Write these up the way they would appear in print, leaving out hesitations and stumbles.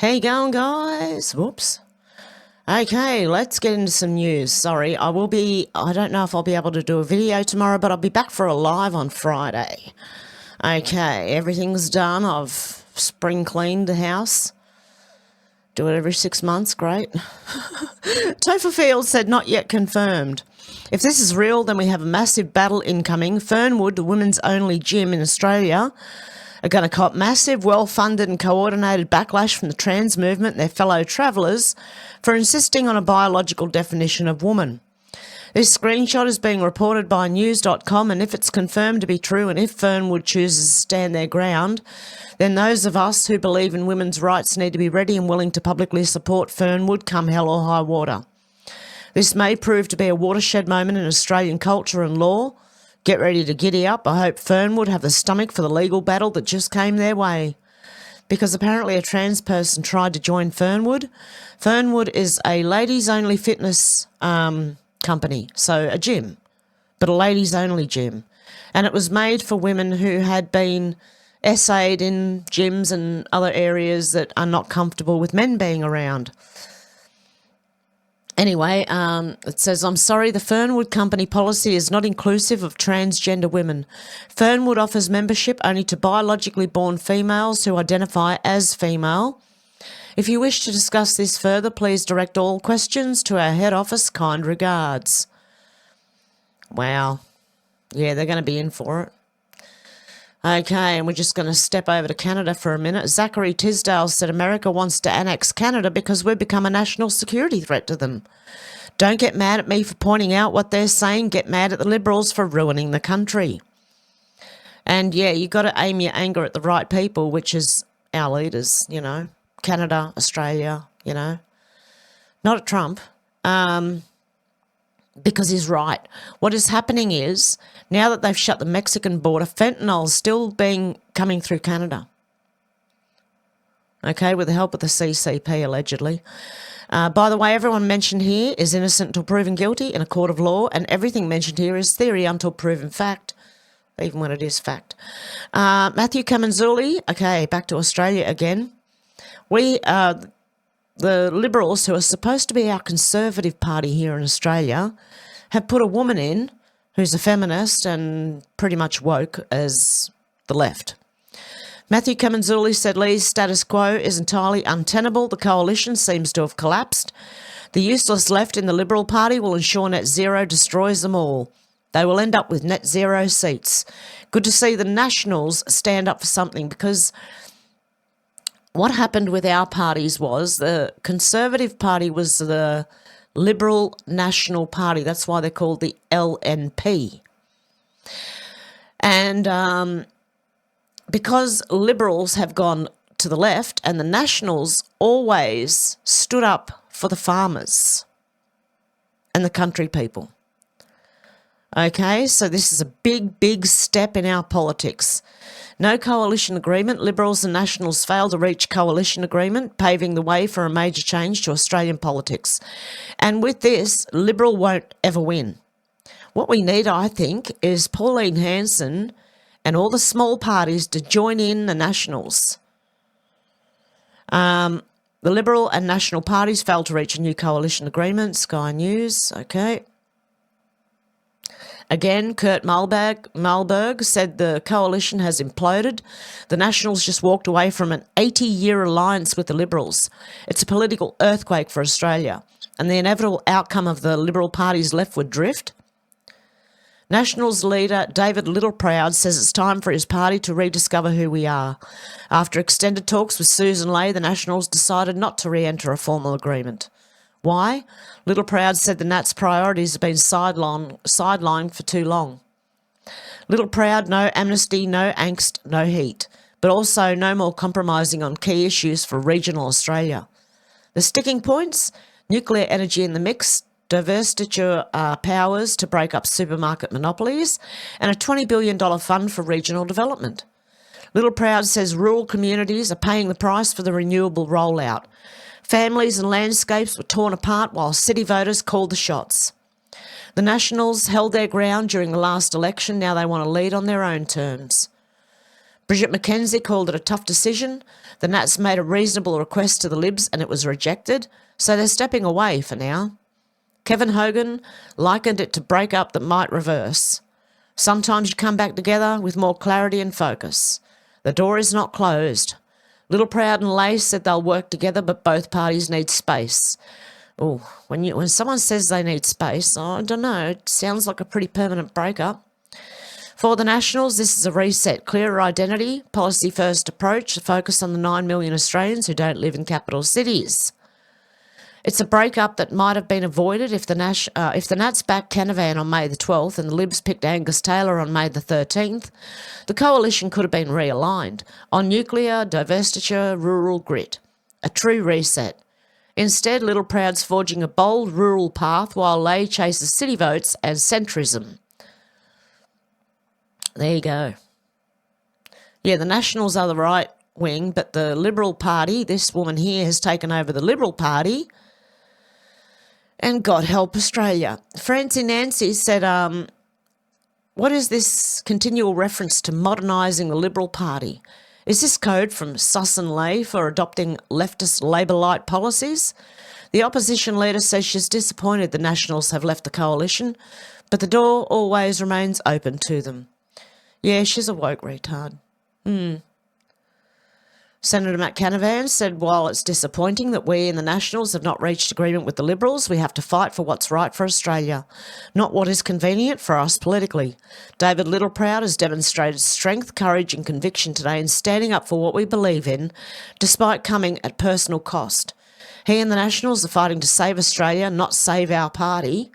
How you going, guys? Whoops. Okay, let's get into some news. Sorry, I don't know if I'll be able to do a video tomorrow, but I'll be back for a live on Friday. Okay, everything's done. I've spring cleaned the house. Do it every 6 months, great. Topher Field said not yet confirmed. If this is real, then we have a massive battle incoming. Fernwood, the women's only gym in Australia, are going to cop massive, well-funded and coordinated backlash from the trans movement and their fellow travellers for insisting on a biological definition of woman. This screenshot is being reported by news.com, and if it's confirmed to be true and if Fernwood chooses to stand their ground, then those of us who believe in women's rights need to be ready and willing to publicly support Fernwood come hell or high water. This may prove to be a watershed moment in Australian culture and law. Get ready to giddy up. I hope Fernwood have the stomach for the legal battle that just came their way. Because apparently a trans person tried to join Fernwood. Fernwood is a ladies-only fitness company, so a gym, but a ladies-only gym. And it was made for women who had been essayed in gyms and other areas that are not comfortable with men being around. Anyway, it says, I'm sorry, the Fernwood company policy is not inclusive of transgender women. Fernwood offers membership only to biologically born females who identify as female. If you wish to discuss this further, please direct all questions to our head office. Kind regards. Wow. Yeah, they're going to be in for it. Okay, and we're just going to step over to Canada for a minute. Zachary Tisdale said America wants to annex Canada because we've become a national security threat to them. Don't get mad at me for pointing out what they're saying. Get mad at the Liberals for ruining the country. And, yeah, you've got to aim your anger at the right people, which is our leaders, you know, Canada, Australia, you know. Not at Trump. Because he's right. What is happening is, now that they've shut the Mexican border, fentanyl's still coming through Canada. Okay, with the help of the CCP, allegedly. By the way, everyone mentioned here is innocent until proven guilty in a court of law, and everything mentioned here is theory until proven fact, even when it is fact. Matthew Kamanzuli, okay, back to Australia again. The Liberals, who are supposed to be our Conservative Party here in Australia, have put a woman in who's a feminist and pretty much woke as the left. Matthew Kamanzuli said Lee's status quo is entirely untenable. The coalition seems to have collapsed. The useless left in the Liberal Party will ensure net zero destroys them all. They will end up with net zero seats. Good to see the Nationals stand up for something, because what happened with our parties was the Conservative Party was the Liberal National Party. That's why they're called the LNP. And because Liberals have gone to the left and the Nationals always stood up for the farmers and the country people. Okay, so this is a big, big step in our politics. No coalition agreement. Liberals and Nationals failed to reach coalition agreement, paving the way for a major change to Australian politics. And with this, Liberal won't ever win. What we need, I think, is Pauline Hanson and all the small parties to join in the Nationals. The Liberal and National parties failed to reach a new coalition agreement. Sky News, okay. Again, Kurt Malberg said the coalition has imploded. The Nationals just walked away from an 80-year alliance with the Liberals. It's a political earthquake for Australia, and the inevitable outcome of the Liberal Party's leftward drift. Nationals leader David Littleproud says it's time for his party to rediscover who we are. After extended talks with Susan Ley, the Nationals decided not to re-enter a formal agreement. Why? Littleproud said the Nats' priorities have been sidelined for too long. Littleproud, no amnesty, no angst, no heat, but also no more compromising on key issues for regional Australia. The sticking points? Nuclear energy in the mix, divestiture powers to break up supermarket monopolies, and a $20 billion fund for regional development. Littleproud says rural communities are paying the price for the renewable rollout. Families and landscapes were torn apart while city voters called the shots. The Nationals held their ground during the last election. Now they want to lead on their own terms. Bridget McKenzie called it a tough decision. The Nats made a reasonable request to the Libs and it was rejected, so they're stepping away for now. Kevin Hogan likened it to break up that might reverse. Sometimes you come back together with more clarity and focus. The door is not closed. Little Proud and Lace said they'll work together, but both parties need space. Oh, when someone says they need space, I don't know, it sounds like a pretty permanent breakup. For the Nationals, this is a reset, clearer identity, policy-first approach, a focus on the 9 million Australians who don't live in capital cities. It's a breakup that might have been avoided if the Nats backed Canavan on May the 12th and the Libs picked Angus Taylor on May the 13th. The coalition could have been realigned on nuclear, divestiture, rural grit. A true reset. Instead, Little Proud's forging a bold rural path while Lay chases city votes and centrism. There you go. Yeah, the Nationals are the right wing, but the Liberal Party, this woman here has taken over the Liberal Party, and God help Australia. Francie Nancy said, what is this continual reference to modernising the Liberal Party? Is this code from Suss and Lay for adopting leftist Labor-light policies? The opposition leader says she's disappointed the Nationals have left the coalition, but the door always remains open to them. Yeah, she's a woke retard. Senator Matt Canavan said, while it's disappointing that we in the Nationals have not reached agreement with the Liberals, we have to fight for what's right for Australia, not what is convenient for us politically. David Littleproud has demonstrated strength, courage and conviction today in standing up for what we believe in, despite coming at personal cost. He and the Nationals are fighting to save Australia, not save our party.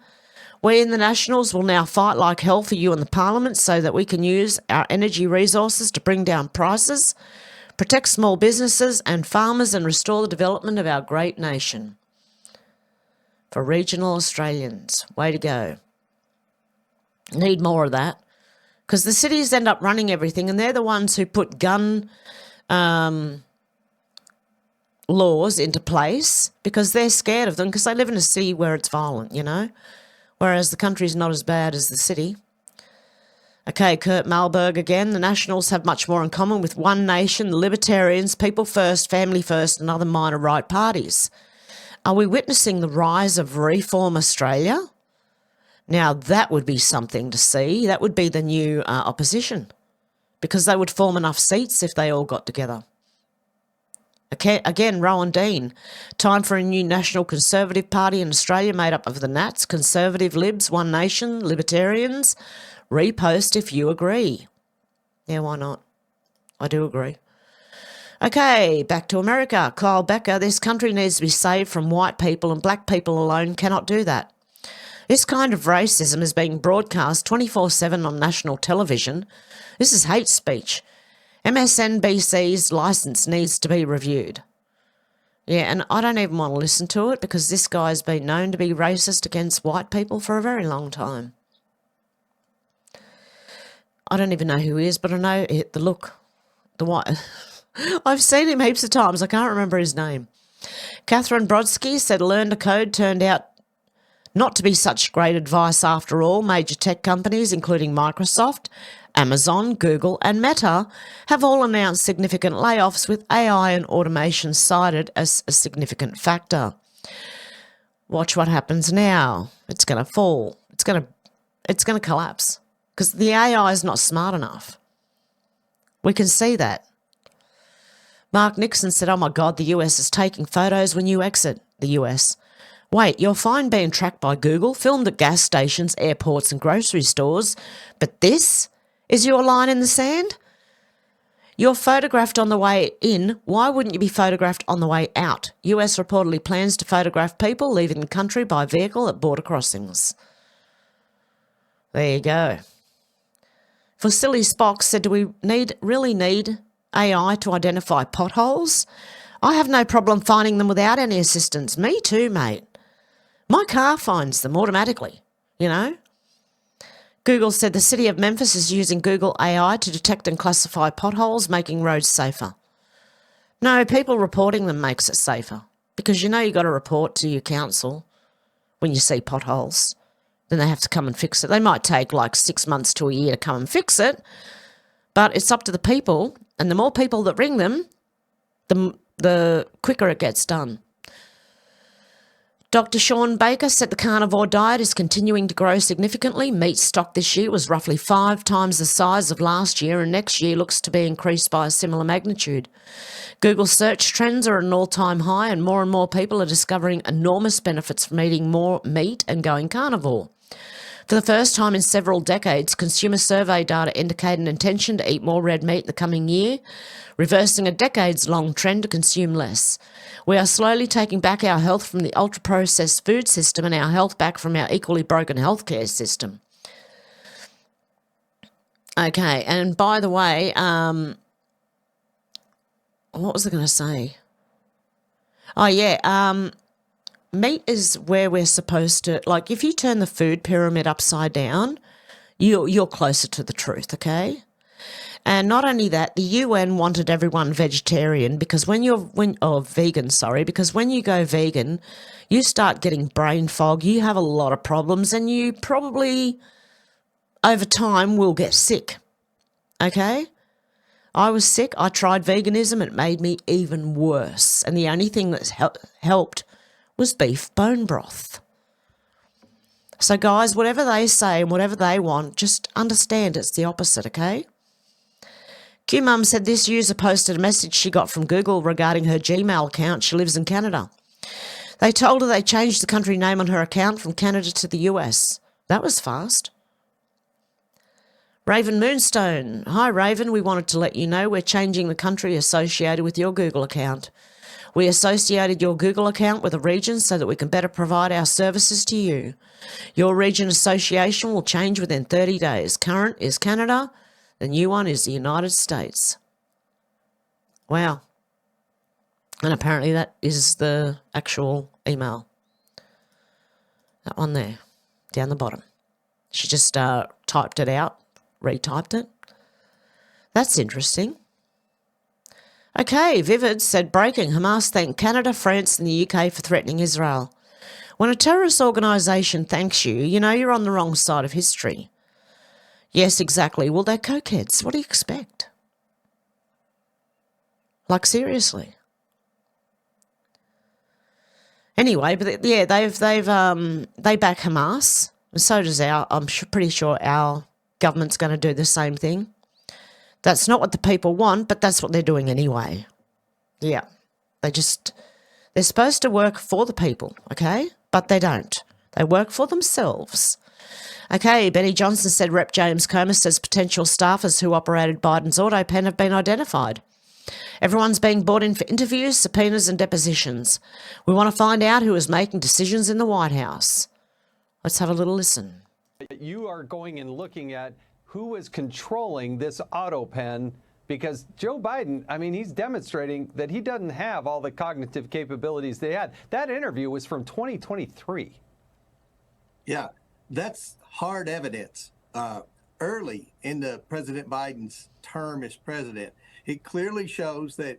We in the Nationals will now fight like hell for you in the Parliament so that we can use our energy resources to bring down prices, protect small businesses and farmers and restore the development of our great nation. For regional Australians, way to go. Need more of that. Because the cities end up running everything and they're the ones who put gun laws into place because they're scared of them because they live in a city where it's violent, you know, whereas the country's not as bad as the city. Okay, Kurt Malberg again. The Nationals have much more in common with One Nation, the Libertarians, People First, Family First and other minor right parties. Are we witnessing the rise of Reform Australia? Now, that would be something to see. That would be the new opposition because they would form enough seats if they all got together. Okay, again, Rowan Dean. Time for a new National Conservative Party in Australia made up of the Nats, Conservative Libs, One Nation, Libertarians. Repost if you agree. Yeah, why not? I do agree. Okay, back to America. Kyle Becker, this country needs to be saved from white people and black people alone cannot do that. This kind of racism is being broadcast 24/7 on national television. This is hate speech. MSNBC's licence needs to be reviewed. Yeah, and I don't even want to listen to it because this guy's been known to be racist against white people for a very long time. I don't even know who he is, but I know the look, the white. I've seen him heaps of times. I can't remember his name. Catherine Brodsky said Learn to Code turned out not to be such great advice after all. Major tech companies, including Microsoft, Amazon, Google and Meta, have all announced significant layoffs with AI and automation cited as a significant factor. Watch what happens now. It's going to fall. It's going to collapse. Because the AI is not smart enough. We can see that. Mark Nixon said, oh my God, the US is taking photos when you exit the US. Wait, you're fine being tracked by Google, filmed at gas stations, airports and grocery stores, but this is your line in the sand? You're photographed on the way in. Why wouldn't you be photographed on the way out? US reportedly plans to photograph people leaving the country by vehicle at border crossings. There you go. For Silly Spock said, do we really need AI to identify potholes? I have no problem finding them without any assistance. Me too, mate. My car finds them automatically, you know. Google said the city of Memphis is using Google AI to detect and classify potholes, making roads safer. No, people reporting them makes it safer because you know you got to report to your council when you see potholes. Then they have to come and fix it. They might take like 6 months to a year to come and fix it, But it's up to the people, and the more people that ring them, the quicker it gets done. Dr. Sean Baker said the carnivore diet is continuing to grow significantly. Meat stock this year was roughly 5 times the size of last year, and next year looks to be increased by a similar magnitude. Google search trends are at an all-time high, and more people are discovering enormous benefits from eating more meat and going carnivore. For the first time in several decades, consumer survey data indicate an intention to eat more red meat in the coming year, reversing a decades-long trend to consume less. We are slowly taking back our health from the ultra-processed food system and our health back from our equally broken healthcare system. Okay, and by the way, what was I going to say? Oh, yeah, meat is where we're supposed to, like, if you turn the food pyramid upside down, you're closer to the truth, okay? And not only that, the UN wanted everyone vegetarian because vegan, because when you go vegan, you start getting brain fog, you have a lot of problems, and you probably, over time, will get sick, okay? I was sick, I tried veganism, it made me even worse, and the only thing that's helped was beef bone broth. So guys, whatever they say and whatever they want, just understand it's the opposite, okay? Q-Mum said this user posted a message she got from Google regarding her Gmail account. She lives in Canada. They told her they changed the country name on her account from Canada to the US. That was fast. Raven Moonstone. Hi, Raven. We wanted to let you know we're changing the country associated with your Google account. We associated your Google account with a region so that we can better provide our services to you. Your region association will change within 30 days. Current is Canada. The new one is the United States. Wow. And apparently that is the actual email. That one there, down the bottom. She just typed it out, retyped it. That's interesting. Okay, Vivid said, breaking, Hamas thanked Canada, France and the UK for threatening Israel. When a terrorist organisation thanks you, you know you're on the wrong side of history. Yes, exactly. Well, they're cokeheads. What do you expect? Like, seriously. Anyway, but yeah, they back Hamas, and so does I'm pretty sure our government's going to do the same thing. That's not what the people want, but that's what they're doing anyway. Yeah, they're supposed to work for the people, okay? But they don't. They work for themselves. Okay, Benny Johnson said Rep James Comer says potential staffers who operated Biden's auto pen have been identified. Everyone's being brought in for interviews, subpoenas and depositions. We want to find out who is making decisions in the White House. Let's have a little listen. You are going and looking at who is controlling this auto pen, because Joe Biden, I mean, he's demonstrating that he doesn't have all the cognitive capabilities they had. That interview was from 2023. Yeah, that's hard evidence. Early in the President Biden's term as president, it clearly shows that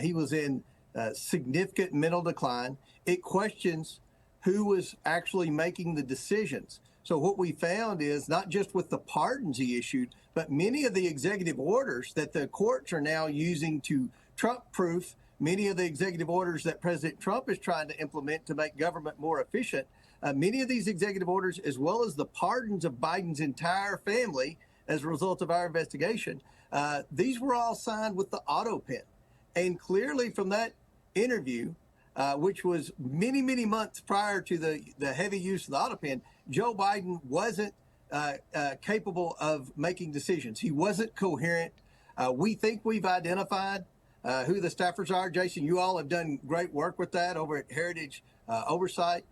he was in significant mental decline. It questions who was actually making the decisions. So what we found is not just with the pardons he issued, but many of the executive orders that the courts are now using to Trump-proof many of the executive orders that President Trump is trying to implement to make government more efficient. Many of these executive orders, as well as the pardons of Biden's entire family as a result of our investigation, these were all signed with the auto pen. And clearly from that interview, which was many, many months prior to the heavy use of the auto pen, Joe Biden wasn't capable of making decisions. He wasn't coherent. We think we've identified who the staffers are. Jason, you all have done great work with that over at Heritage Oversight.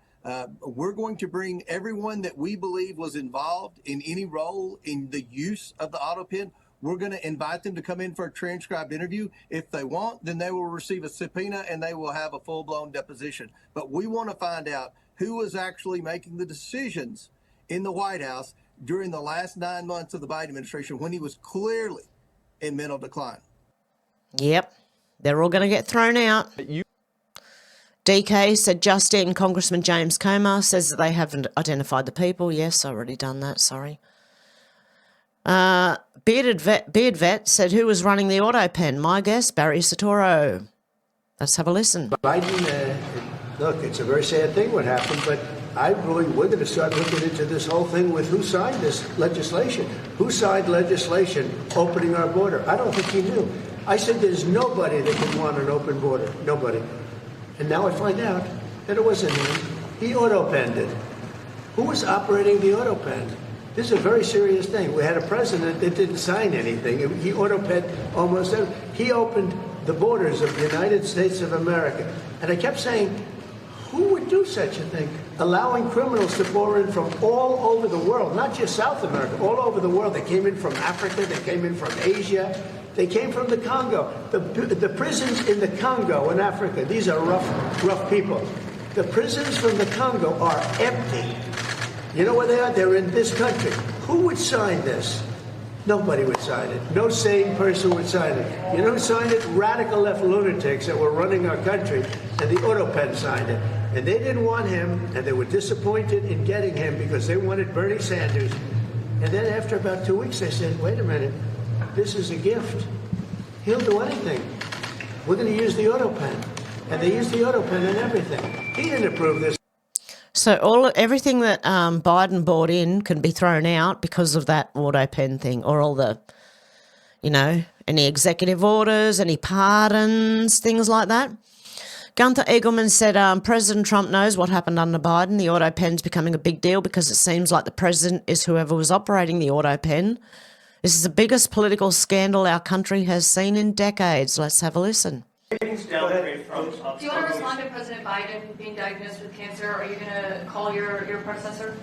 We're going to bring everyone that we believe was involved in any role in the use of the auto pen. We're going to invite them to come in for a transcribed interview. If they want, then they will receive a subpoena and they will have a full-blown deposition. But we want to find out who was actually making the decisions in the White House during the last 9 months of the Biden administration when he was clearly in mental decline. Yep. They're all going to get thrown out. DK said just in, Congressman James Comer says that they haven't identified the people. Yes, I've already done that, sorry. Beard Vet said, who was running the auto pen? My guess, Barry Satoro. Let's have a listen. Biden, look, it's a very sad thing what happened, but we're going to start looking into this whole thing with who signed this legislation. Who signed legislation opening our border? I don't think he knew. I said there's nobody that could want an open border. Nobody. And now I find out that it wasn't him. He auto-penned it. Who was operating the auto-pen? This is a very serious thing. We had a president that didn't sign anything. He auto-penned almost everything. He opened the borders of the United States of America. And I kept saying, who would do such a thing? Allowing criminals to pour in from all over the world, not just South America, all over the world. They came in from Africa, they came in from Asia, they came from the Congo. The prisons in the Congo in Africa, these are rough people. The prisons from the Congo are empty. You know where they are? They're in this country. Who would sign this? Nobody would sign it. No sane person would sign it. You know who signed it? Radical left lunatics that were running our country, and the auto pen signed it. And they didn't want him, and they were disappointed in getting him because they wanted Bernie Sanders. And then after about 2 weeks, they said, wait a minute, this is a gift. He'll do anything. We're going to use the auto pen. And they used the auto pen and everything. He didn't approve this. So everything that Biden bought in can be thrown out because of that auto pen thing, or all the, any executive orders, any pardons, things like that. Gunther Eagleman said President Trump knows what happened under Biden. The auto pen's becoming a big deal because it seems like the president is whoever was operating the auto pen. This is the biggest political scandal our country has seen in decades. Let's have a listen. Do you want to respond to President Biden being diagnosed with cancer? Are you going to call your predecessor?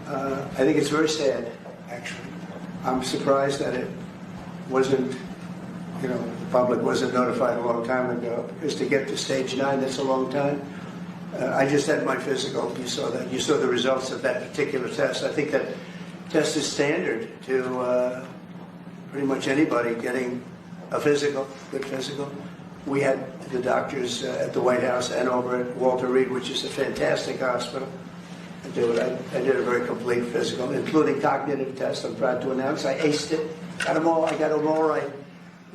I think it's very sad, actually. I'm surprised that it wasn't, the public wasn't notified a long time ago. Because to get to stage 9, that's a long time. I just had my physical. You saw that. You saw the results of that particular test. I think that test is standard to pretty much anybody getting a physical, good physical. We had the doctors at the White House and over at Walter Reed, which is a fantastic hospital. I did a very complete physical, including cognitive tests. I'm proud to announce I aced it. I got them all right.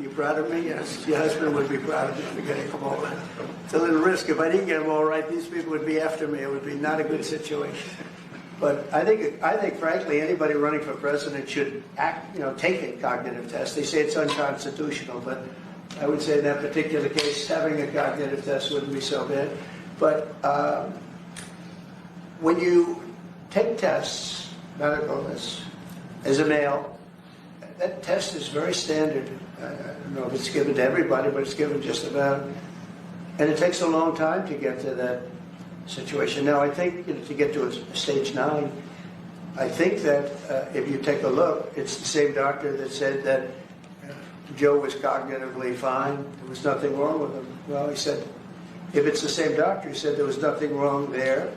You proud of me? Yes. Your husband would be proud of me for getting them all right. It's a little risk. If I didn't get them all right, these people would be after me. It would be not a good situation. But I think, frankly, anybody running for president should take a cognitive test. They say it's unconstitutional, but I would say in that particular case, having a cognitive test wouldn't be so bad. But when you take tests, medical, as a male, that test is very standard. I don't know if it's given to everybody, but it's given just about. And it takes a long time to get to that situation. Now, I think to get to a stage 9, I think that if you take a look, it's the same doctor that said that Joe was cognitively fine. There was nothing wrong with him. Well, he said, if it's the same doctor, he said there was nothing wrong there.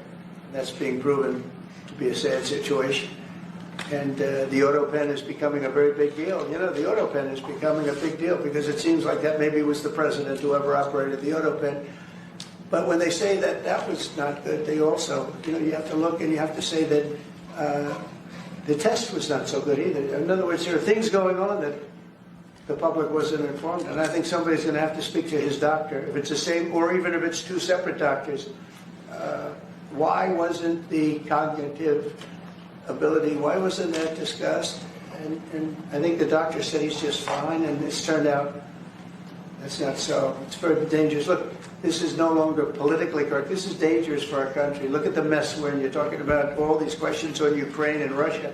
That's being proven to be a sad situation. And the auto pen is becoming a very big deal. The auto pen is becoming a big deal because it seems like that maybe was the president who ever operated the auto pen. But when they say that that was not good, they also, you have to look and you have to say that the test was not so good either. In other words, there are things going on that the public wasn't informed, and I think somebody's going to have to speak to his doctor. If it's the same, or even if it's 2 separate doctors, why wasn't the cognitive ability, why wasn't that discussed? And I think the doctor said he's just fine, and it's turned out that's not so. It's very dangerous. Look, this is no longer politically correct. This is dangerous for our country. Look at the mess when you're talking about all these questions on Ukraine and Russia.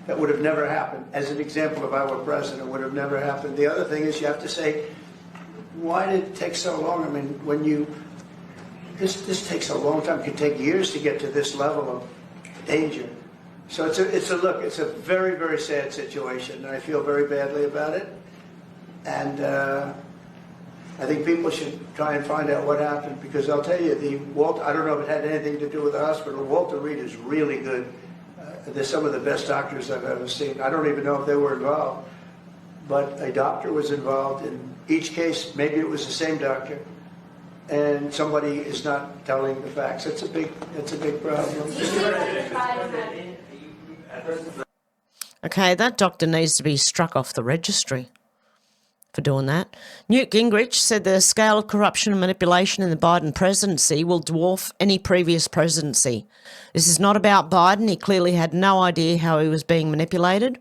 That would have never happened. As an example of our president, would have never happened. The other thing is you have to say, why did it take so long? I mean, this takes a long time. It could take years to get to this level of danger. So it's a very, very sad situation. And I feel very badly about it. And I think people should try and find out what happened, because I'll tell you, I don't know if it had anything to do with the hospital. Walter Reed is really good. They're some of the best doctors I've ever seen. I don't even know if they were involved, but a doctor was involved in each case. Maybe it was the same doctor, and somebody is not telling the facts. That's a big problem. Okay, that doctor needs to be struck off the registry for doing that. Newt Gingrich said the scale of corruption and manipulation in the Biden presidency will dwarf any previous presidency. This is not about Biden. He clearly had no idea how he was being manipulated.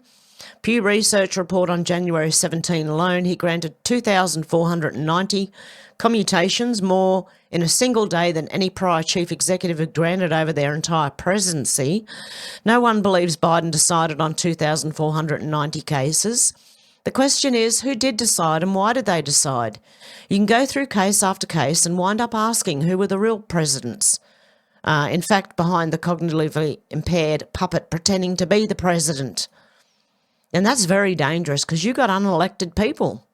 Pew Research report on January 17 alone, he granted 2,490 commutations, more in a single day than any prior chief executive had granted over their entire presidency. No one believes Biden decided on 2,490 cases. The question is, who did decide and why did they decide? You can go through case after case and wind up asking who were the real presidents. In fact, behind the cognitively impaired puppet pretending to be the president. And that's very dangerous because you got unelected people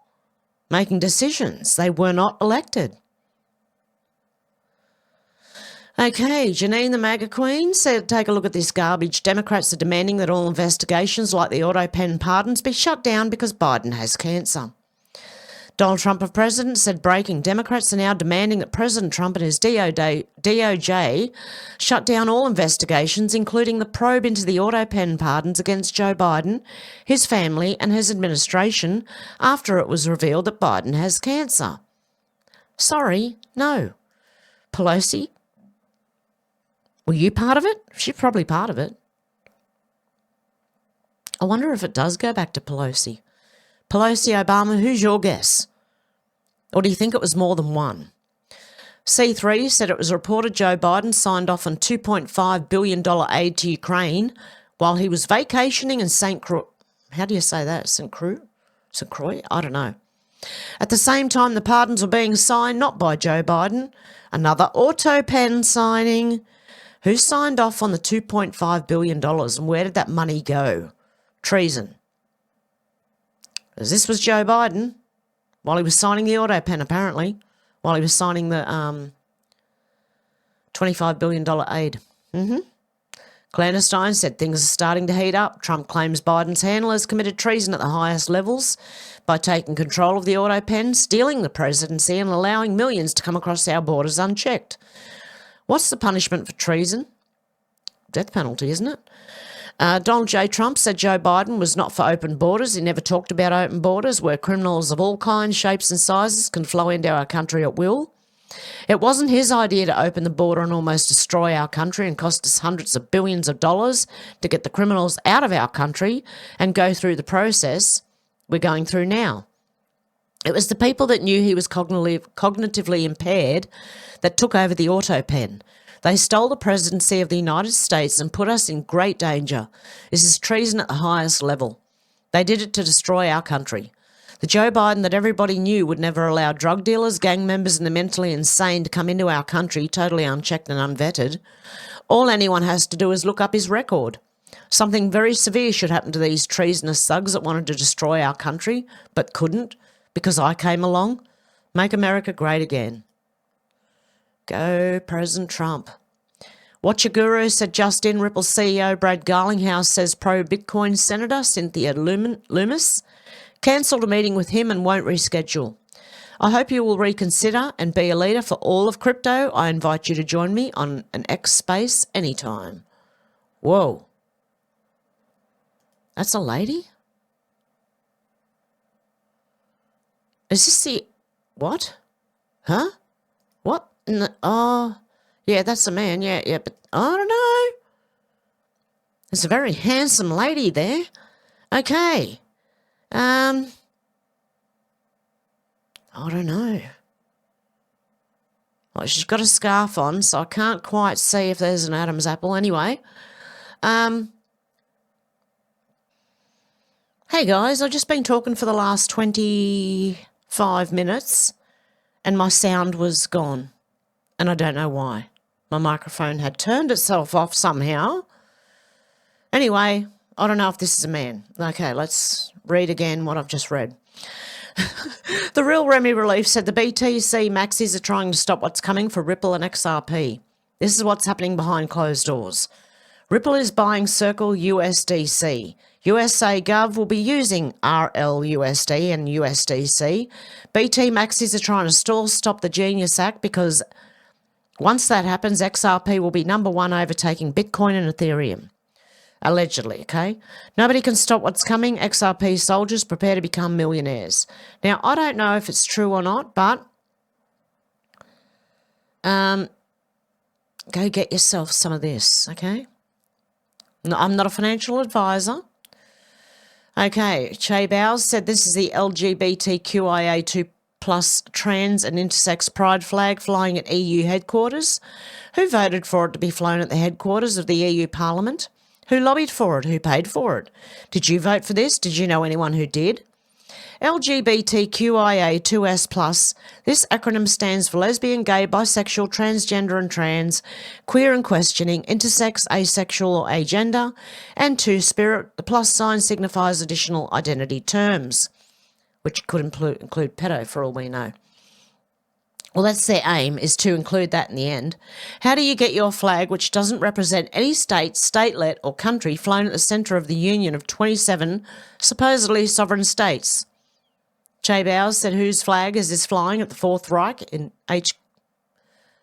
making decisions. They were not elected. Okay, Janine the MAGA Queen said, take a look at this garbage. Democrats are demanding that all investigations like the auto pen pardons be shut down because Biden has cancer. Donald Trump of President said, breaking, Democrats are now demanding that President Trump and his DOJ shut down all investigations, including the probe into the auto pen pardons against Joe Biden, his family and his administration after it was revealed that Biden has cancer. Sorry, no. Pelosi, were you part of it? She's probably part of it. I wonder if it does go back to Pelosi. Pelosi, Obama, who's your guess? Or do you think it was more than one? C3 said it was reported Joe Biden signed off on $2.5 billion aid to Ukraine while he was vacationing in St. Croix. How do you say that? St. Croix? I don't know. At the same time, the pardons were being signed not by Joe Biden, another auto pen signing. Who signed off on the $2.5 billion and where did that money go? Treason. Because this was Joe Biden while he was signing the auto pen, apparently, while he was signing the $25 billion aid. Clandestine said things are starting to heat up. Trump claims Biden's handlers committed treason at the highest levels by taking control of the auto pen, stealing the presidency and allowing millions to come across our borders unchecked. What's the punishment for treason? Death penalty, isn't it? Donald J. Trump said Joe Biden was not for open borders. He never talked about open borders where criminals of all kinds, shapes and sizes can flow into our country at will. It wasn't his idea to open the border and almost destroy our country and cost us hundreds of billions of dollars to get the criminals out of our country and go through the process we're going through now. It was the people that knew he was cognitively impaired that took over the auto pen. They stole the presidency of the United States and put us in great danger. This is treason at the highest level. They did it to destroy our country. The Joe Biden that everybody knew would never allow drug dealers, gang members and the mentally insane to come into our country totally unchecked and unvetted. All anyone has to do is look up his record. Something very severe should happen to these treasonous thugs that wanted to destroy our country but couldn't because I came along. Make America great again. Go President Trump. Watch Your Guru said just in. Ripple CEO Brad Garlinghouse says pro-Bitcoin Senator Cynthia Loomis cancelled a meeting with him and won't reschedule. I hope you will reconsider and be a leader for all of crypto. I invite you to join me on an X space anytime. Whoa. That's a lady? Is this the... What? Huh? What? Oh, yeah, that's a man. Yeah, but I don't know. There's a very handsome lady there. Okay. I don't know. Well, she's got a scarf on, so I can't quite see if there's an Adam's apple. Anyway, hey guys, I've just been talking for the last 25 minutes and my sound was gone. And I don't know why. My microphone had turned itself off somehow. Anyway, I don't know if this is a man. Okay, let's read again what I've just read. The Real Remy Relief said the BTC maxis are trying to stop what's coming for Ripple and XRP. This is what's happening behind closed doors. Ripple is buying Circle USDC. USA Gov will be using RLUSD and USDC. BT maxis are trying to stop the Genius Act because once that happens, XRP will be number one, overtaking Bitcoin and Ethereum. Allegedly, okay? Nobody can stop what's coming. XRP soldiers prepare to become millionaires. Now, I don't know if it's true or not, but go get yourself some of this, okay? No, I'm not a financial advisor. Okay, Che Bowes said this is the LGBTQIA2 plus trans and intersex pride flag flying at EU headquarters. Who voted for it to be flown at the headquarters of the EU Parliament? Who lobbied for it? Who paid for it? Did you vote for this? Did you know anyone who did? LGBTQIA2S+, this acronym stands for lesbian, gay, bisexual, transgender and trans, queer and questioning, intersex, asexual or agender, and two-spirit. The plus sign signifies additional identity terms, which could include pedo for all we know. Well, that's their aim, is to include that in the end. How do you get your flag, which doesn't represent any state, statelet or country, flown at the centre of the union of 27 supposedly sovereign states? Che Bowes said, whose flag is this flying at the Fourth Reich in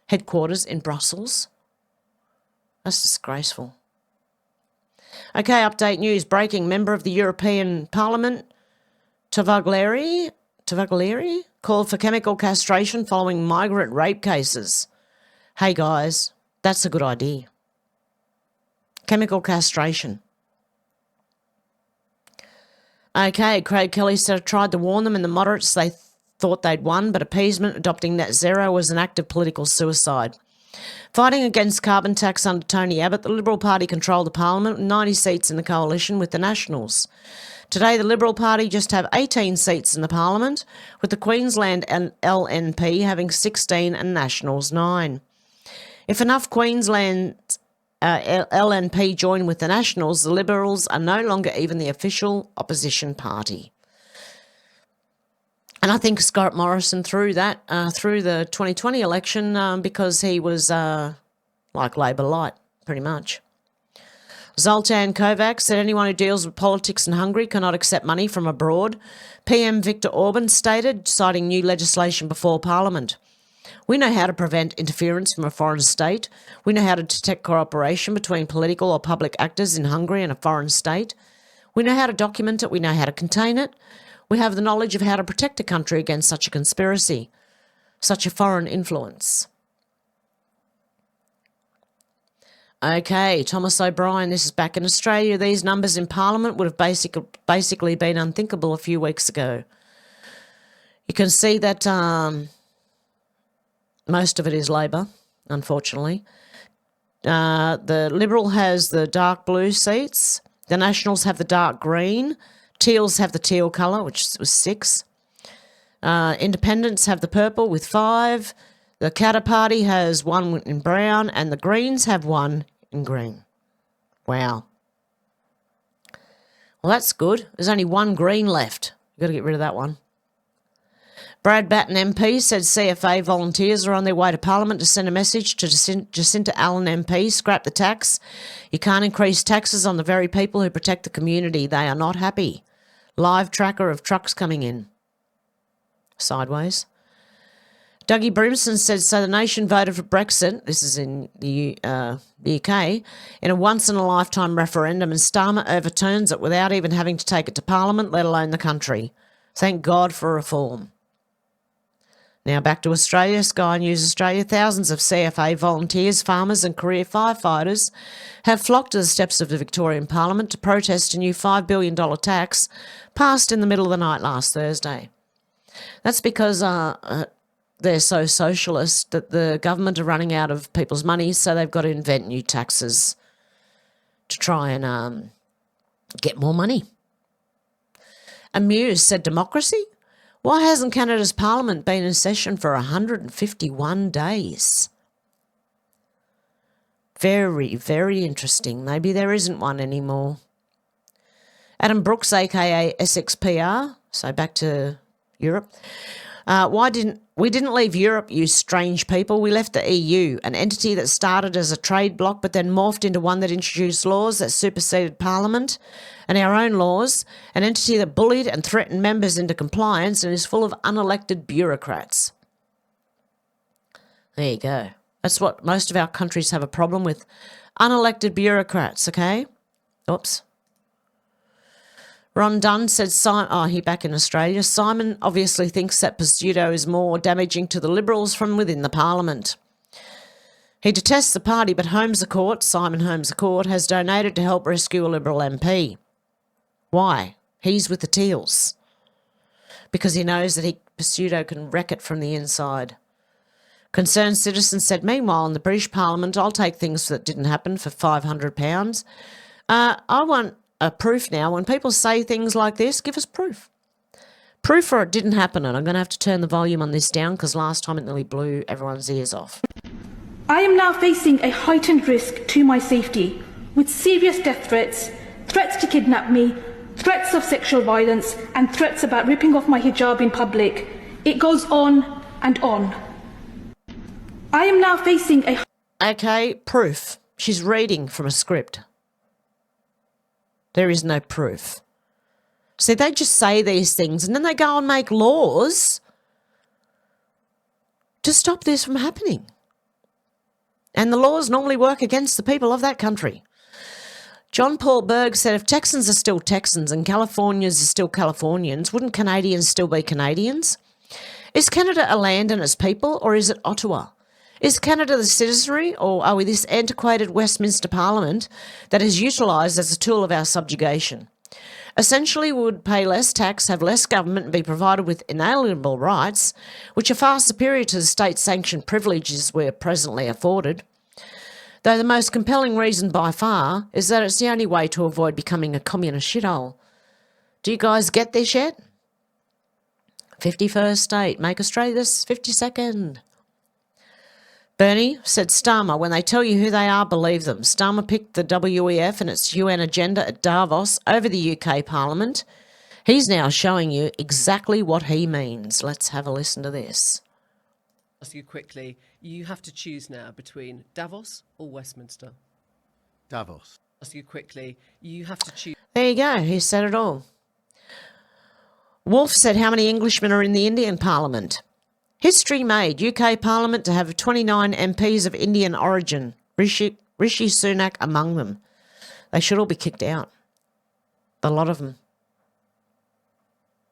headquarters in Brussels? That's disgraceful. Okay, update news. Breaking. Member of the European Parliament, Tavaglieri, called for chemical castration following migrant rape cases. Hey guys, that's a good idea. Chemical castration. Okay, Craig Kelly said, I tried to warn them and the moderates they thought they'd won, but appeasement adopting net zero was an act of political suicide. Fighting against carbon tax under Tony Abbott, the Liberal Party controlled the parliament with 90 seats in the coalition with the Nationals. Today, the Liberal Party just have 18 seats in the parliament, with the Queensland and LNP having 16 and Nationals 9. If enough Queensland LNP join with the Nationals, the Liberals are no longer even the official opposition party. And I think Scott Morrison through the 2020 election because he was like Labor light, pretty much. Zoltan Kovac said anyone who deals with politics in Hungary cannot accept money from abroad. PM Viktor Orban stated, citing new legislation before Parliament. We know how to prevent interference from a foreign state. We know how to detect cooperation between political or public actors in Hungary and a foreign state. We know how to document it. We know how to contain it. We have the knowledge of how to protect a country against such a conspiracy, such a foreign influence. Okay, Thomas O'Brien, this is back in Australia. These numbers in Parliament would have basically been unthinkable a few weeks ago. You can see that most of it is Labor, unfortunately. The Liberal has the dark blue seats. The Nationals have the dark green. Teals have the teal colour, which was 6. Independents have the purple with 5. The Katter Party has 1 in brown, and the Greens have 1 in green. Wow. Well, that's good. There's only 1 green left. You've got to get rid of that one. Brad Batten MP said CFA volunteers are on their way to Parliament to send a message to Jacinta Allen MP, scrap the tax. You can't increase taxes on the very people who protect the community. They are not happy. Live tracker of trucks coming in. Sideways. Dougie Brimson said, so the nation voted for Brexit, this is in the UK, in a once-in-a-lifetime referendum, and Starmer overturns it without even having to take it to Parliament, let alone the country. Thank God for reform. Now back to Australia. Sky News Australia. Thousands of CFA volunteers, farmers and career firefighters have flocked to the steps of the Victorian Parliament to protest a new $5 billion tax passed in the middle of the night last Thursday. That's because they're so socialist that the government are running out of people's money, so they've got to invent new taxes to try and get more money. Amuse said, democracy? Why hasn't Canada's Parliament been in session for 151 days? Very, very interesting. Maybe there isn't one anymore. Adam Brooks, a.k.a. SXPR, so back to Europe. We didn't leave Europe, you strange people. We left the EU, an entity that started as a trade bloc but then morphed into one that introduced laws that superseded Parliament and our own laws, an entity that bullied and threatened members into compliance and is full of unelected bureaucrats. There you go. That's what most of our countries have a problem with. Unelected bureaucrats, okay? Oops. Ron Dunn said, he back in Australia. Simon obviously thinks that Bitchute is more damaging to the Liberals from within the Parliament. He detests the party, but Simon Holmes a Court, has donated to help rescue a Liberal MP. Why? He's with the Teals. Because he knows that Bitchute can wreck it from the inside. Concerned Citizen said, meanwhile, in the British Parliament, I'll take things that didn't happen for £500. I want a proof now. When people say things like this, give us proof. Proof or it didn't happen, and I'm going to have to turn the volume on this down because last time it nearly blew everyone's ears off. I am now facing a heightened risk to my safety, with serious death threats, threats to kidnap me, threats of sexual violence, and threats about ripping off my hijab in public. It goes on and on. I am now facing a... Okay, proof. She's reading from a script. There is no proof. See, they just say these things and then they go and make laws to stop this from happening. And the laws normally work against the people of that country. John Paul Berg said, if Texans are still Texans and Californians are still Californians, wouldn't Canadians still be Canadians? Is Canada a land and its people, or is it Ottawa? Is Canada the citizenry, or are we this antiquated Westminster Parliament that is utilised as a tool of our subjugation? Essentially, we would pay less tax, have less government, and be provided with inalienable rights, which are far superior to the state-sanctioned privileges we are presently afforded. Though the most compelling reason by far is that it's the only way to avoid becoming a communist shithole. Do you guys get this yet? 51st state, make Australia this 52nd. Bernie said, Starmer, when they tell you who they are, believe them. Starmer picked the WEF and its UN agenda at Davos over the UK Parliament. He's now showing you exactly what he means. Let's have a listen to this. Ask you quickly, you have to choose now between Davos or Westminster. Davos. Ask you quickly, you have to choose. There you go. He said it all. Wolf said, how many Englishmen are in the Indian Parliament? History made. UK Parliament to have 29 MPs of Indian origin. Rishi Sunak among them. They should all be kicked out. A lot of them.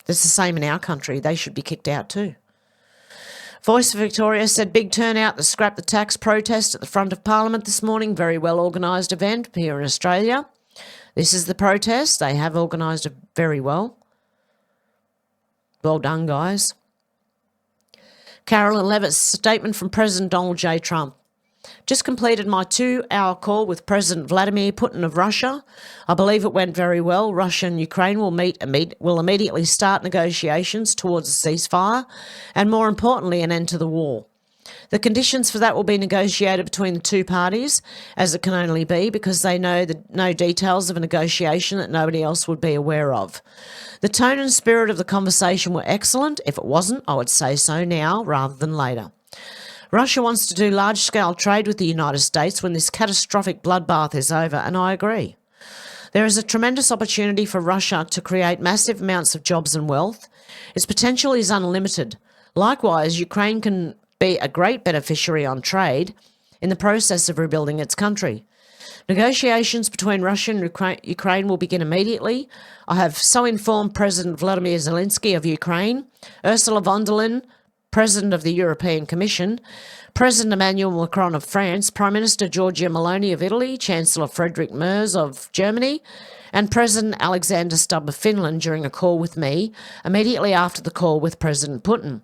It's the same in our country. They should be kicked out too. Voice of Victoria said, big turnout to scrap the tax protest at the front of Parliament this morning. Very well organised event here in Australia. This is the protest. They have organised it very well. Well done, guys. Carolyn Levitt's statement from President Donald J. Trump. Just completed my 2-hour call with President Vladimir Putin of Russia. I believe it went very well. Russia and Ukraine will immediately start negotiations towards a ceasefire and, more importantly, an end to the war. The conditions for that will be negotiated between the two parties, as it can only be, because they know no details of a negotiation that nobody else would be aware of. The tone and spirit of the conversation were excellent. If it wasn't, I would say so now rather than later. Russia wants to do large-scale trade with the United States when this catastrophic bloodbath is over, and I agree. There is a tremendous opportunity for Russia to create massive amounts of jobs and wealth. Its potential is unlimited. Likewise, Ukraine can be a great beneficiary on trade in the process of rebuilding its country. Negotiations between Russia and Ukraine will begin immediately. I have so informed President Vladimir Zelensky of Ukraine, Ursula von der Leyen, President of the European Commission, President Emmanuel Macron of France, Prime Minister Giorgia Meloni of Italy, Chancellor Friedrich Merz of Germany, and President Alexander Stubb of Finland during a call with me immediately after the call with President Putin.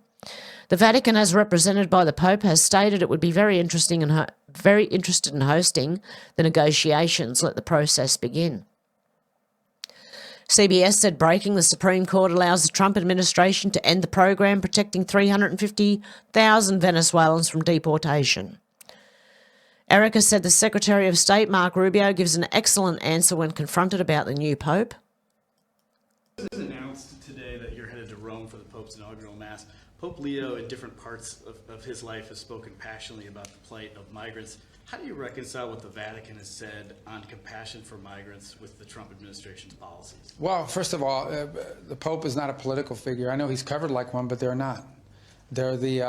The Vatican, as represented by the Pope, has stated it would be very interested in hosting the negotiations. Let the process begin. CBS said, breaking, the Supreme Court allows the Trump administration to end the program protecting 350,000 Venezuelans from deportation. Erica said the Secretary of State, Mark Rubio, gives an excellent answer when confronted about the new Pope. It was announced today that you're headed to Rome for the Pope's inaugural Mass. Pope Leo, in different parts of his life, has spoken passionately about the plight of migrants. How do you reconcile what the Vatican has said on compassion for migrants with the Trump administration's policies? Well, first of all, the Pope is not a political figure. I know he's covered like one, but they're not. They're the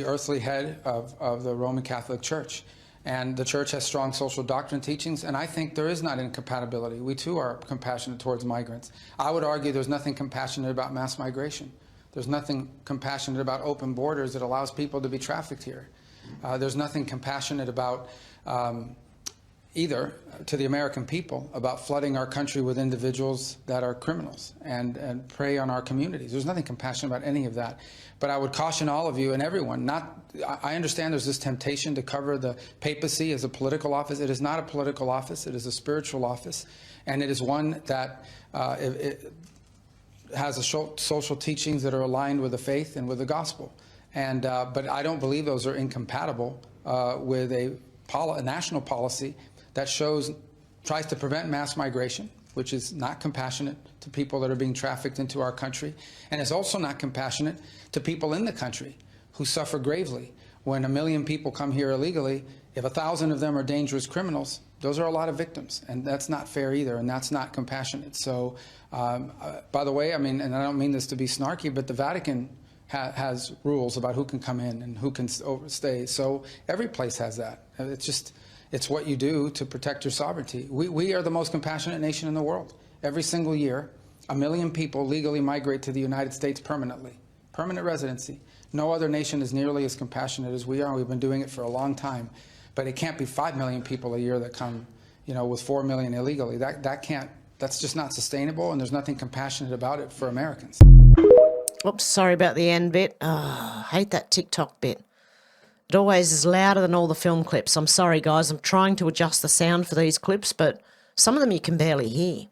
earthly head of the Roman Catholic Church. And the church has strong social doctrine teachings, and I think there is not incompatibility. We too are compassionate towards migrants. I would argue there's nothing compassionate about mass migration. There's nothing compassionate about open borders that allows people to be trafficked here. There's nothing compassionate about either to the American people about flooding our country with individuals that are criminals and prey on our communities. There's nothing compassionate about any of that. But I would caution all of you and everyone, I understand there's this temptation to cover the papacy as a political office. It is not a political office. It is a spiritual office. And it is one that it has a social teachings that are aligned with the faith and with the gospel. And but I don't believe those are incompatible with a national policy that tries to prevent mass migration, which is not compassionate to people that are being trafficked into our country, and is also not compassionate to people in the country who suffer gravely. When 1 million people come here illegally, if 1,000 of them are dangerous criminals, those are a lot of victims, and that's not fair either, and that's not compassionate. So, by the way, I mean, and I don't mean this to be snarky, but the Vatican has rules about who can come in and who can stay. So every place has that. It's what you do to protect your sovereignty. We are the most compassionate nation in the world. Every single year, 1 million people legally migrate to the United States permanently. Permanent residency. No other nation is nearly as compassionate as we are. We've been doing it for a long time. But it can't be 5 million people a year that come, with 4 million illegally. That's just not sustainable, and there's nothing compassionate about it for Americans. Oops, sorry about the end bit. I hate that TikTok bit. It always is louder than all the film clips. I'm sorry, guys. I'm trying to adjust the sound for these clips, but some of them you can barely hear.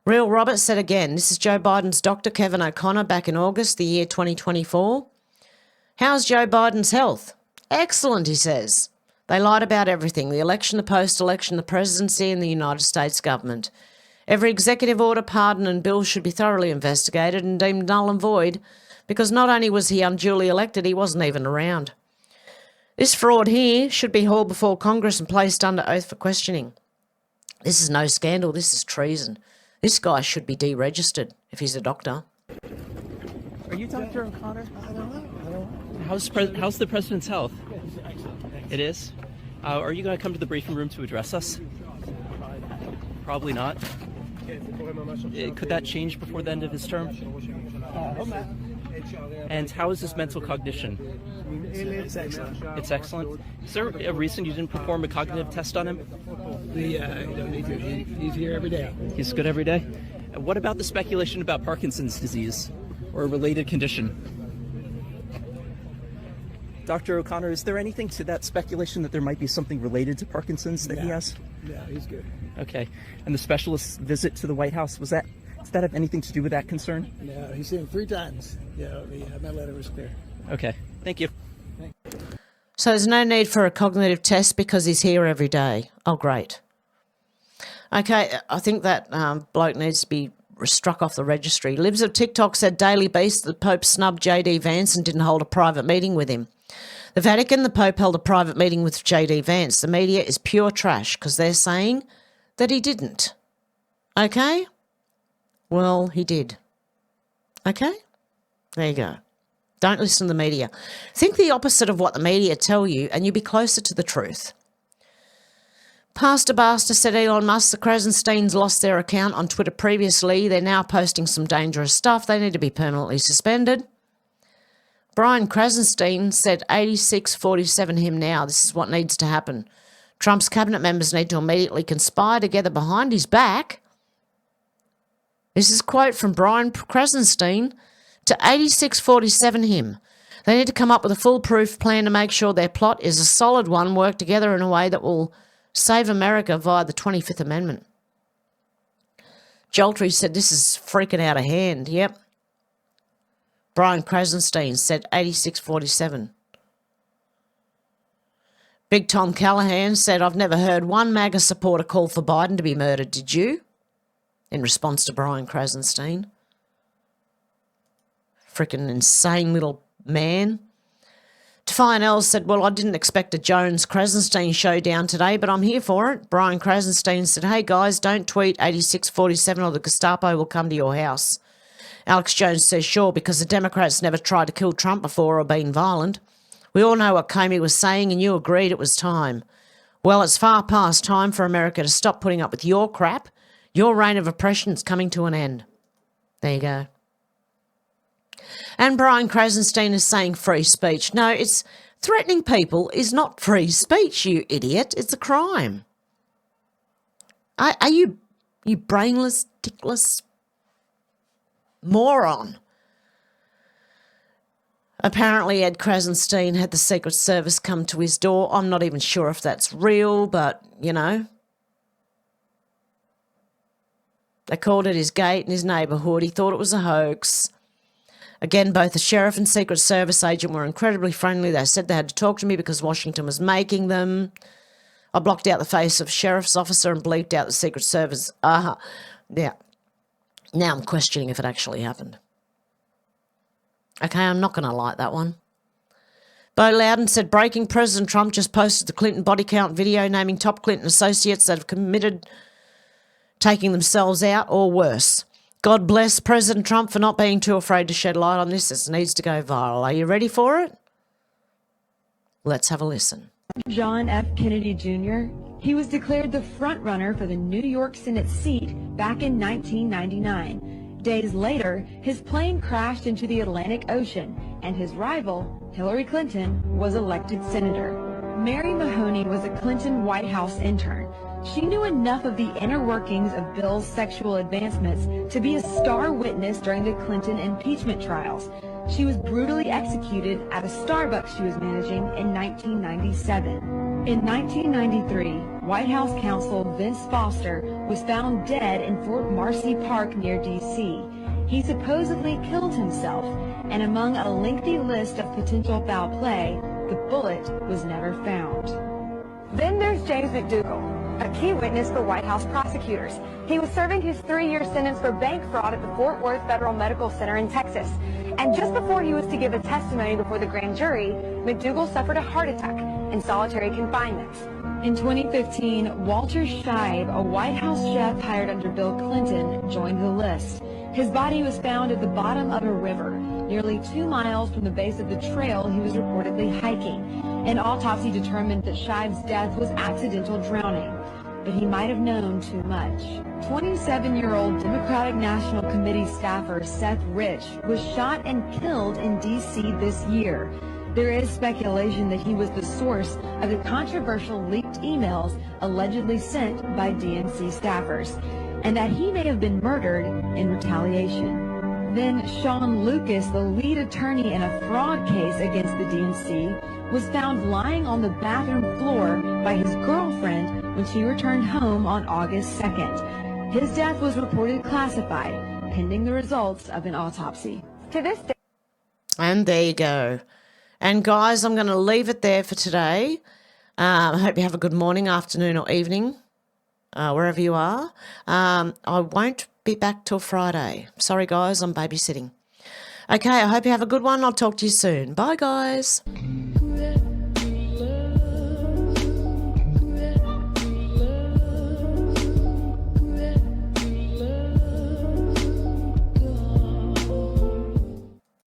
Real Robert said again, this is Joe Biden's Dr. Kevin O'Connor back in August, the year 2024. How's Joe Biden's health? Excellent, he says. They lied about everything, the election, the post-election, the presidency, and the United States government. Every executive order, pardon, and bill should be thoroughly investigated and deemed null and void, because not only was he unduly elected, he wasn't even around. This fraud here should be hauled before Congress and placed under oath for questioning. This is no scandal, this is treason. This guy should be deregistered if he's a doctor. Are you Dr. O'Connor? I don't know. How's the president's health? It is? Are you going to come to the briefing room to address us? Probably not. Could that change before the end of his term? And how is his mental cognition? It's excellent. It's excellent. Is there a reason you didn't perform a cognitive test on him? He's here every day. He's good every day? What about the speculation about Parkinson's disease or a related condition? Dr. O'Connor, is there anything to that speculation that there might be something related to Parkinson's that he has? No, he's good. Okay. And the specialist's visit to the White House, does that have anything to do with that concern? No, he's seen him 3 times. My letter was clear. Okay. Thank you. So there's no need for a cognitive test because he's here every day. Oh, great. Okay, I think that bloke needs to be struck off the registry. Libs of TikTok said Daily Beast that the Pope snubbed J.D. Vance and didn't hold a private meeting with him. The Vatican, the Pope held a private meeting with J.D. Vance. The media is pure trash because they're saying that he didn't. Okay? Well, he did. Okay? There you go. Don't listen to the media. Think the opposite of what the media tell you and you'll be closer to the truth. Pastor Basta said Elon Musk, the Krasensteins lost their account on Twitter previously. They're now posting some dangerous stuff. They need to be permanently suspended. Brian Krasenstein said 86-47 him now. This is what needs to happen. Trump's cabinet members need to immediately conspire together behind his back. This is a quote from Brian Krasenstein to 86-47 him. They need to come up with a foolproof plan to make sure their plot is a solid one, work together in a way that will save America via the 25th Amendment. Joltry said this is freaking out of hand. Yep. Brian Krasenstein said 86-47. Big Tom Callahan said, I've never heard one MAGA supporter call for Biden to be murdered, did you? In response to Brian Krasenstein. Freaking insane little man. Defiant Els said, well, I didn't expect a Jones-Krasenstein showdown today, but I'm here for it. Brian Krasenstein said, hey, guys, don't tweet 86-47 or the Gestapo will come to your house. Alex Jones says, sure, because the Democrats never tried to kill Trump before or been violent. We all know what Comey was saying, and you agreed it was time. Well, it's far past time for America to stop putting up with your crap. Your reign of oppression is coming to an end. There you go. And Brian Krasenstein is saying free speech. No, it's threatening people is not free speech, you idiot. It's a crime. Are you brainless, dickless moron? Apparently, Ed Krasenstein had the Secret Service come to his door. I'm not even sure if that's real, but, you know. They called at his gate in his neighbourhood. He thought it was a hoax. Again, both the sheriff and Secret Service agent were incredibly friendly. They said they had to talk to me because Washington was making them. I blocked out the face of sheriff's officer and bleeped out the Secret Service. Yeah. Now I'm questioning if it actually happened. Okay, I'm not going to like that one. Bo Loudon said, breaking, President Trump just posted the Clinton body count video naming top Clinton associates that have committed taking themselves out or worse. God bless President Trump for not being too afraid to shed light on this. This needs to go viral. Are you ready for it? Let's have a listen. John F. Kennedy Jr., he was declared the front-runner for the New York Senate seat back in 1999. Days later, his plane crashed into the Atlantic Ocean, and his rival, Hillary Clinton, was elected senator. Mary Mahoney was a Clinton White House intern. She knew enough of the inner workings of Bill's sexual advancements to be a star witness during the Clinton impeachment trials. She was brutally executed at a Starbucks she was managing in 1997. In 1993, White House counsel Vince Foster was found dead in Fort Marcy Park near D.C. He supposedly killed himself, and among a lengthy list of potential foul play, the bullet was never found. Then there's James McDougal, a key witness for White House prosecutors. He was serving his 3-year sentence for bank fraud at the Fort Worth Federal Medical Center in Texas. And just before he was to give a testimony before the grand jury, McDougal suffered a heart attack in solitary confinement. In 2015, Walter Scheib, a White House chef hired under Bill Clinton, joined the list. His body was found at the bottom of a river, nearly 2 miles from the base of the trail he was reportedly hiking. An autopsy determined that Scheib's death was accidental drowning, but he might have known too much. 27-year-old Democratic National Committee staffer Seth Rich was shot and killed in D.C. this year. There is speculation that he was the source of the controversial leaked emails allegedly sent by DNC staffers, and that he may have been murdered in retaliation. Then Sean Lucas, the lead attorney in a fraud case against the DNC, was found lying on the bathroom floor by his girlfriend when she returned home on August 2nd. His death was reported classified, pending the results of an autopsy. To this day, and there you go. And guys, I'm going to leave it there for today. I hope you have a good morning, afternoon or evening, wherever you are. I won't be back till Friday. Sorry guys, I'm babysitting. Okay, I hope you have a good one. I'll talk to you soon. Bye guys.